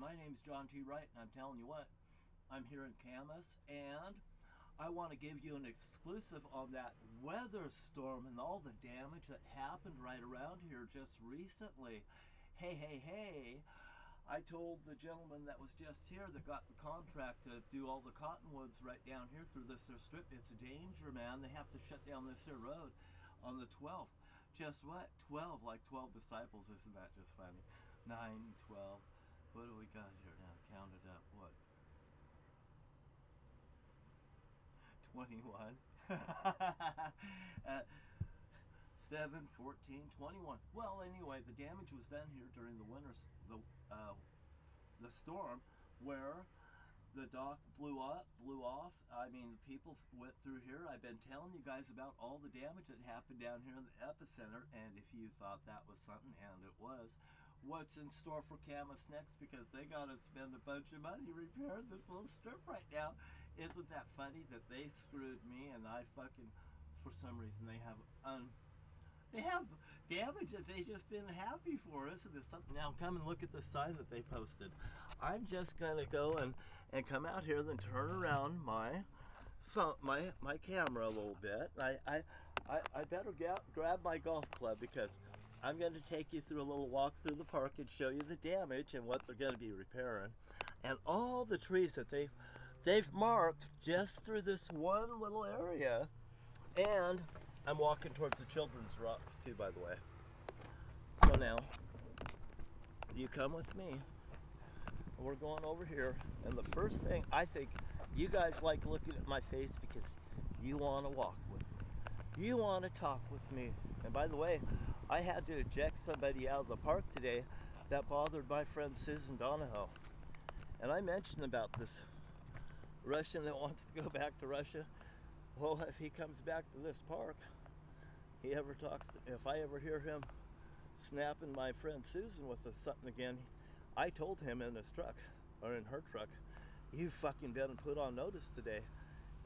My name's John T. Wright, and I'm telling you what, I'm here in Camus, and I want to give you an exclusive on that weather storm and all the damage that happened right around here just recently. Hey, I told the gentleman that was just here that got the contract to do all the cottonwoods right down here through this here strip. It's a danger, man. They have to shut down this here road on the 12th. Just what? 12, like 12 disciples. Isn't that just funny? 9, 12. What do we got here now? Count it up. What? 21. 7, 14, 21. Well, anyway, the damage was done here during the winter, the storm, where the dock blew off. I mean, the people went through here. I've been telling you guys about all the damage that happened down here in the epicenter, and if you thought that was something, and it was, what's in store for Camus next? Because they got to spend a bunch of money repairing this little strip right now. Isn't that funny that they screwed me, and I fucking, for some reason, they have damage that they just didn't have before. Isn't this something? Now come and look at the sign that they posted. I'm just gonna go and come out here, then turn around my phone, my camera a little bit. I better grab my golf club, because I'm going to take you through a little walk through the park and show you the damage and what they're going to be repairing, and all the trees that they've marked just through this one little area. And I'm walking towards the children's rocks too, by the way. So now, you come with me. We're going over here, and the first thing, I think you guys like looking at my face because you want to walk with me. You want to talk with me. And by the way, I had to eject somebody out of the park today that bothered my friend Susan Donahoe. And I mentioned about this Russian that wants to go back to Russia. Well, if he comes back to this park, if I ever hear him snapping my friend Susan with something again, I told him in his truck, or in her truck, you fucking been put on notice today.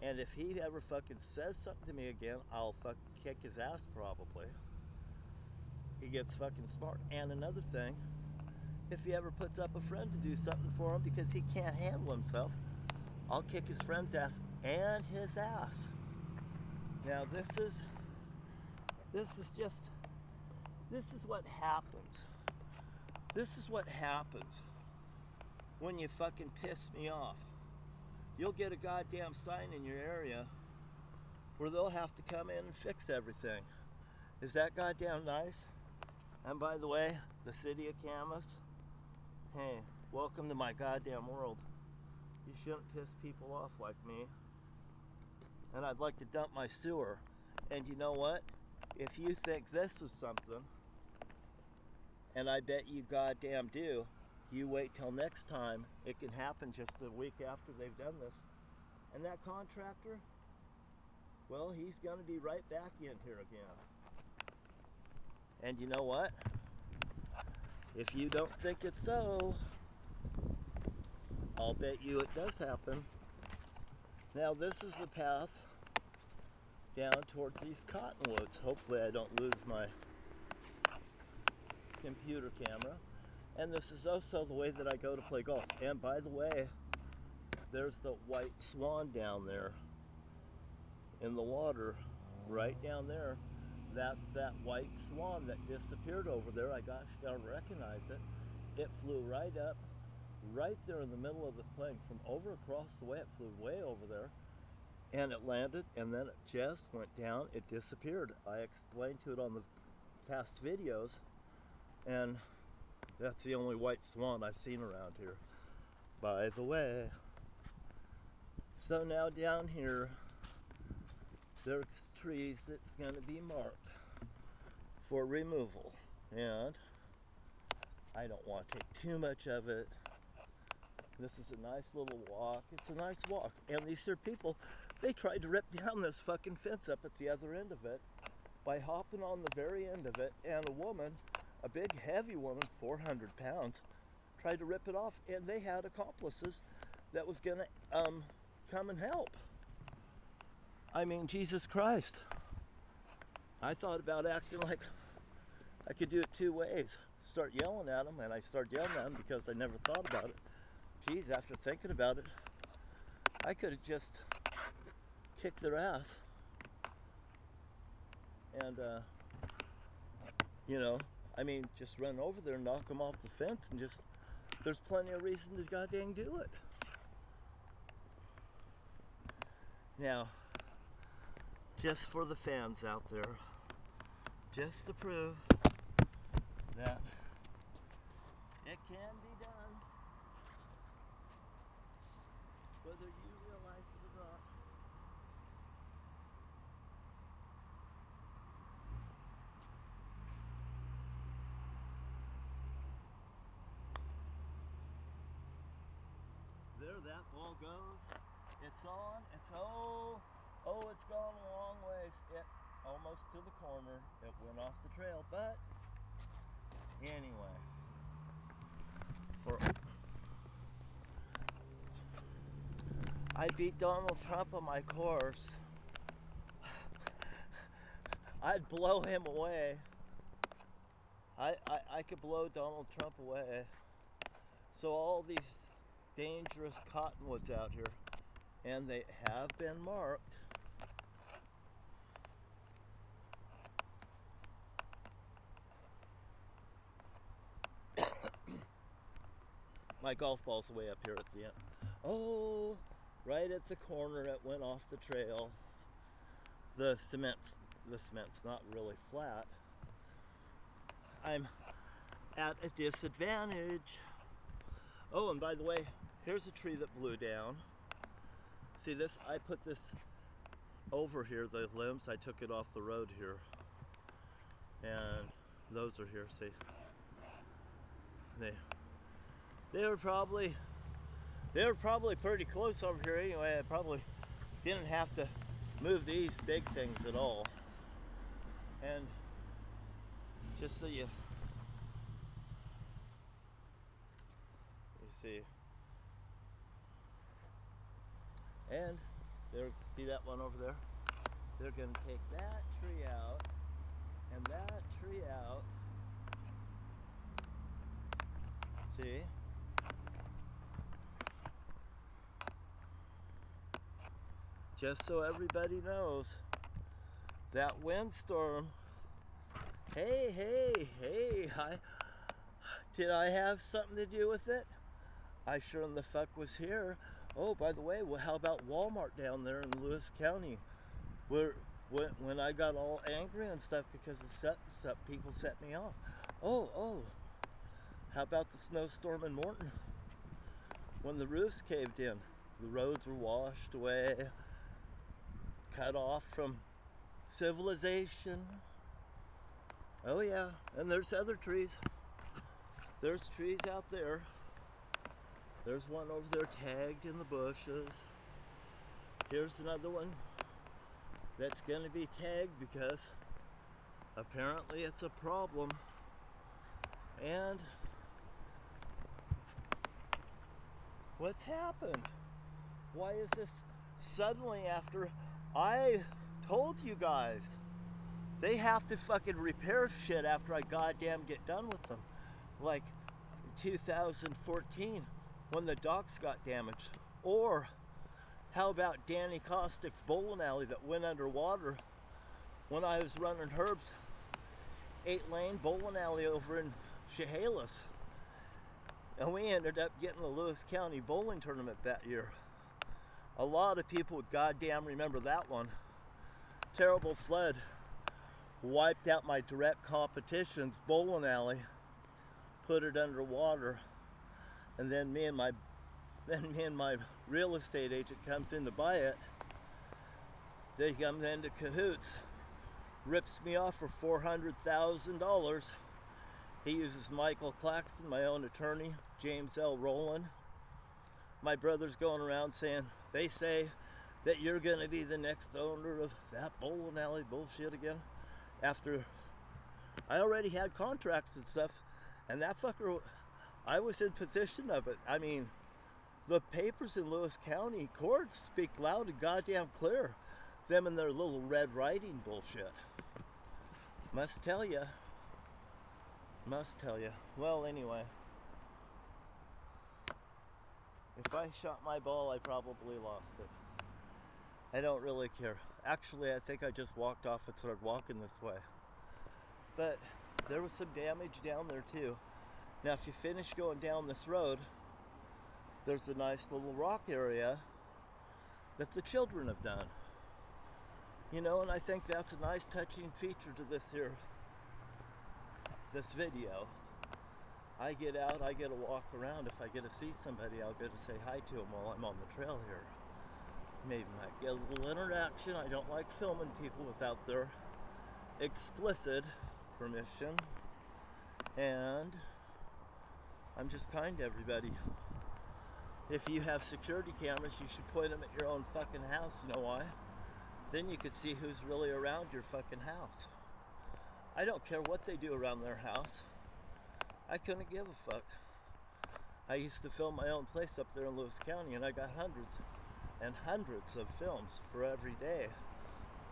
And if he ever fucking says something to me again, I'll fucking kick his ass probably. He gets fucking smart. And another thing, if he ever puts up a friend to do something for him because he can't handle himself, I'll kick his friend's ass and his ass. Now this is what happens. This is what happens when you fucking piss me off. You'll get a goddamn sign in your area where they'll have to come in and fix everything. Is that goddamn nice? And by the way, the city of Camus, hey, welcome to my goddamn world. You shouldn't piss people off like me. And I'd like to dump my sewer. And you know what? If you think this is something, and I bet you goddamn do, you wait till next time. It can happen just the week after they've done this. And that contractor, well, he's gonna be right back in here again. And you know what? If you don't think it's so, I'll bet you it does happen. Now this is the path down towards these cottonwoods. Hopefully I don't lose my computer camera. And this is also the way that I go to play golf. And by the way, there's the white swan down there in the water, right down there. That's that white swan that disappeared over there. I gosh darn recognize it. It flew right up, right there in the middle of the thing. From over across the way, it flew way over there. And it landed, and then it just went down. It disappeared. I explained to it on the past videos, and that's the only white swan I've seen around here, by the way. So now down here, there's trees that's going to be marked for removal. And I don't want to take too much of it. This is a nice little walk. It's a nice walk. And these are people, they tried to rip down this fucking fence up at the other end of it by hopping on the very end of it. And a woman, a big heavy woman, 400 pounds, tried to rip it off. And they had accomplices that was gonna come and help. I mean, Jesus Christ. I thought about acting like I could do it two ways. start yelling at them, and I start yelling at them because I never thought about it. Geez, after thinking about it, I could have just kicked their ass. And, you know, I mean, just run over there and knock them off the fence and just, there's plenty of reason to goddamn do it. Now, just for the fans out there, just to prove that it can be done, whether you realize it or not. There that ball goes. It's on. It's it's gone a long ways. It almost to the corner. It went off the trail, but anyway, I beat Donald Trump on my course. I'd blow him away. I could blow Donald Trump away. So all these dangerous cottonwoods out here, and they have been marked. My golf ball's way up here at the end. Oh, right at the corner it went off the trail. The cement's not really flat. I'm at a disadvantage. Oh, and by the way, here's a tree that blew down. See this? I put this over here, the limbs, I took it off the road here. And those are here, see? They were probably pretty close over here anyway. I probably didn't have to move these big things at all. And just so you see. And there, see that one over there? They're going to take that tree out and that tree out. See? Just so everybody knows, that windstorm, hey, did I have something to do with it? I sure in the fuck was here. Oh, by the way, well, how about Walmart down there in Lewis County? Where when I got all angry and stuff because of people set me off. Oh, how about the snowstorm in Morton? When the roofs caved in, the roads were washed away, cut off from civilization. Oh yeah, and there's other trees. There's trees out there. There's one over there tagged in the bushes. Here's another one that's going to be tagged because apparently it's a problem. And what's happened? Why is this suddenly after I told you guys they have to fucking repair shit after I goddamn get done with them? Like in 2014 when the docks got damaged. Or how about Danny Kostick's bowling alley that went underwater when I was running Herb's 8-lane bowling alley over in Chehalis. And we ended up getting the Lewis County bowling tournament that year. A lot of people would goddamn remember that one. Terrible flood wiped out my direct competition's bowling alley, put it underwater, and then me and my real estate agent comes in to buy it. They come into cahoots, rips me off for $400,000. He uses Michael Claxton, my own attorney, James L. Rowland. My brother's going around saying, they say that you're going to be the next owner of that bowling alley bullshit again. After I already had contracts and stuff, and that fucker, I was in possession of it. I mean, the papers in Lewis County courts speak loud and goddamn clear. Them and their little Red Riding bullshit. Must tell you, Must tell you. Well, anyway. If I shot my ball, I probably lost it. I don't really care. Actually, I think I just walked off and started walking this way. But there was some damage down there too. Now, if you finish going down this road, there's a nice little rock area that the children have done. You know, and I think that's a nice touching feature to this video. I get out, I get to walk around. If I get to see somebody, I'll get to say hi to them while I'm on the trail here. Maybe might get a little interaction. I don't like filming people without their explicit permission. And I'm just kind to everybody. If you have security cameras, you should point them at your own fucking house. You know why? Then you could see who's really around your fucking house. I don't care what they do around their house. I couldn't give a fuck. I used to film my own place up there in Lewis County, and I got hundreds and hundreds of films for every day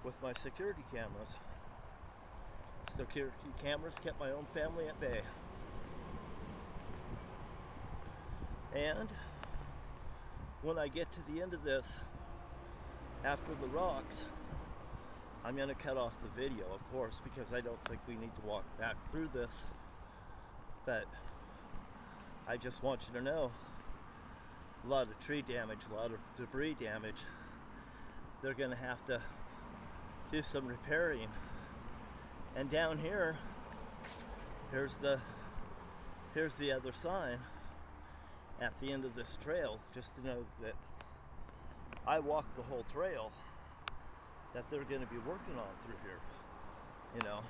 with my security cameras. Security cameras kept my own family at bay. And when I get to the end of this, after the rocks, I'm going to cut off the video, of course, because I don't think we need to walk back through this. But I just want you to know, a lot of tree damage, a lot of debris damage. They're going to have to do some repairing. And down here, here's the other sign at the end of this trail, just to know that I walked the whole trail that they're going to be working on through here. You know,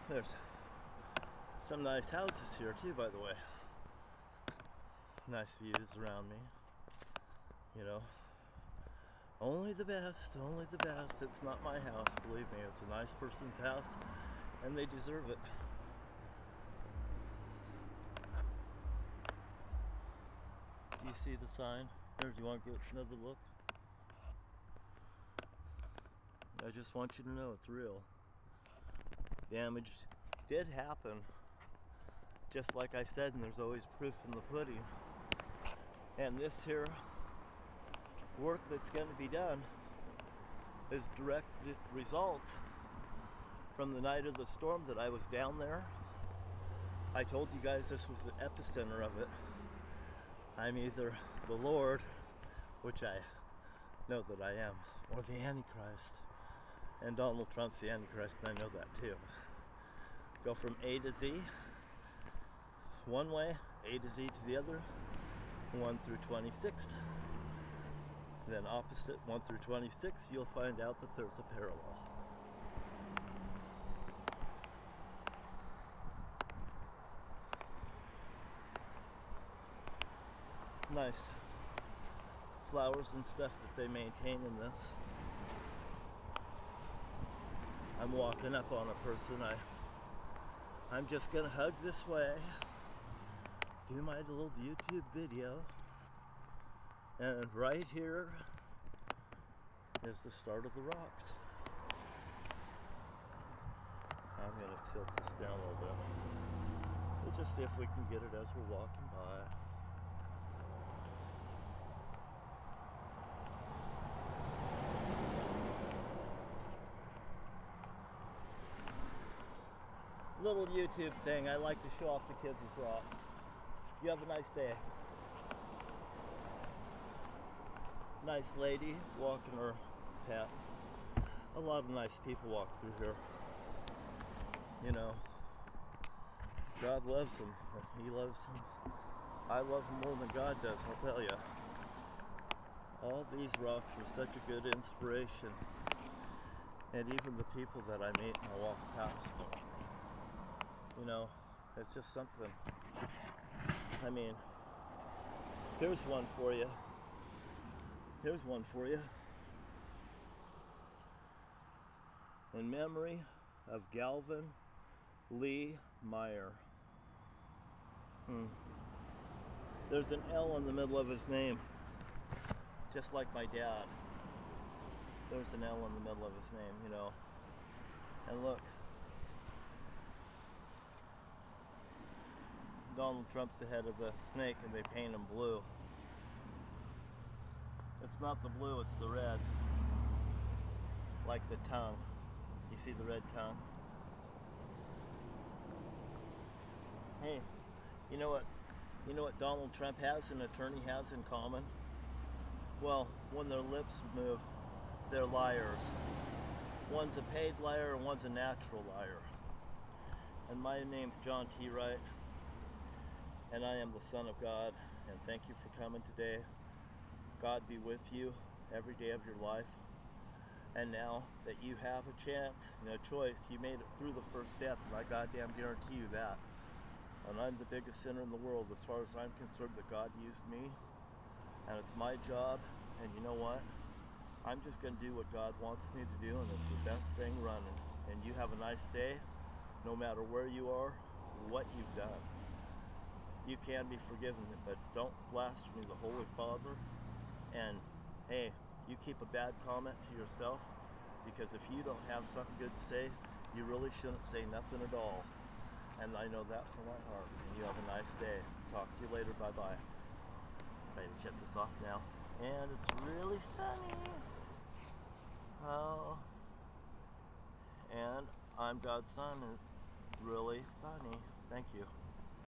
there's some nice houses here too, by the way. Nice views around me. You know, only the best, only the best. It's not my house, believe me. It's a nice person's house, and they deserve it. Do you see the sign? Here, do you want to get another look? I just want you to know it's real. Damage did happen. Just like I said, and there's always proof in the pudding. And this here work that's going to be done is direct results from the night of the storm that I was down there. I told you guys this was the epicenter of it. I'm either the Lord, which I know that I am, or the Antichrist. And Donald Trump's the Antichrist, and I know that too. Go from A to Z, one way, A to Z to the other, 1 through 26. Then opposite 1 through 26, you'll find out that there's a parallel. Nice flowers and stuff that they maintain in this. I'm walking up on a person. I'm just gonna hug this way, do my little YouTube video, and right here is the start of the rocks. I'm gonna tilt this down a little bit. We'll just see if we can get it as we're walking by. Little YouTube thing. I like to show off the kids' rocks. You have a nice day. Nice lady walking her pet. A lot of nice people walk through here. You know, God loves them. He loves them. I love them more than God does, I'll tell you. All these rocks are such a good inspiration. And even the people that I meet and I walk past them. You know, it's just something. I mean, here's one for you. Here's one for you. In memory of Galvin Lee Meyer. There's an L in the middle of his name, just like my dad. There's an L in the middle of his name, you know. And look. Donald Trump's the head of the snake and they paint him blue. It's not the blue, it's the red. Like the tongue. You see the red tongue? Hey, you know what Donald Trump has and an attorney has in common? Well, when their lips move, they're liars. One's a paid liar and one's a natural liar. And my name's John T. Wright, and I am the Son of God, and thank you for coming today. God be with you every day of your life. And now that you have a chance, no choice, you made it through the first death, and I goddamn guarantee you that. And I'm the biggest sinner in the world as far as I'm concerned, that God used me, and it's my job, and you know what? I'm just going to do what God wants me to do, and it's the best thing running. And you have a nice day, no matter where you are, what you've done. You can be forgiven, but don't blaspheme the Holy Father. And hey, you keep a bad comment to yourself, because if you don't have something good to say, you really shouldn't say nothing at all. And I know that from my heart. And you have a nice day. Talk to you later. Bye-bye. Try to shut this off now. And it's really sunny. Oh. And I'm God's son, and it's really funny. Thank you.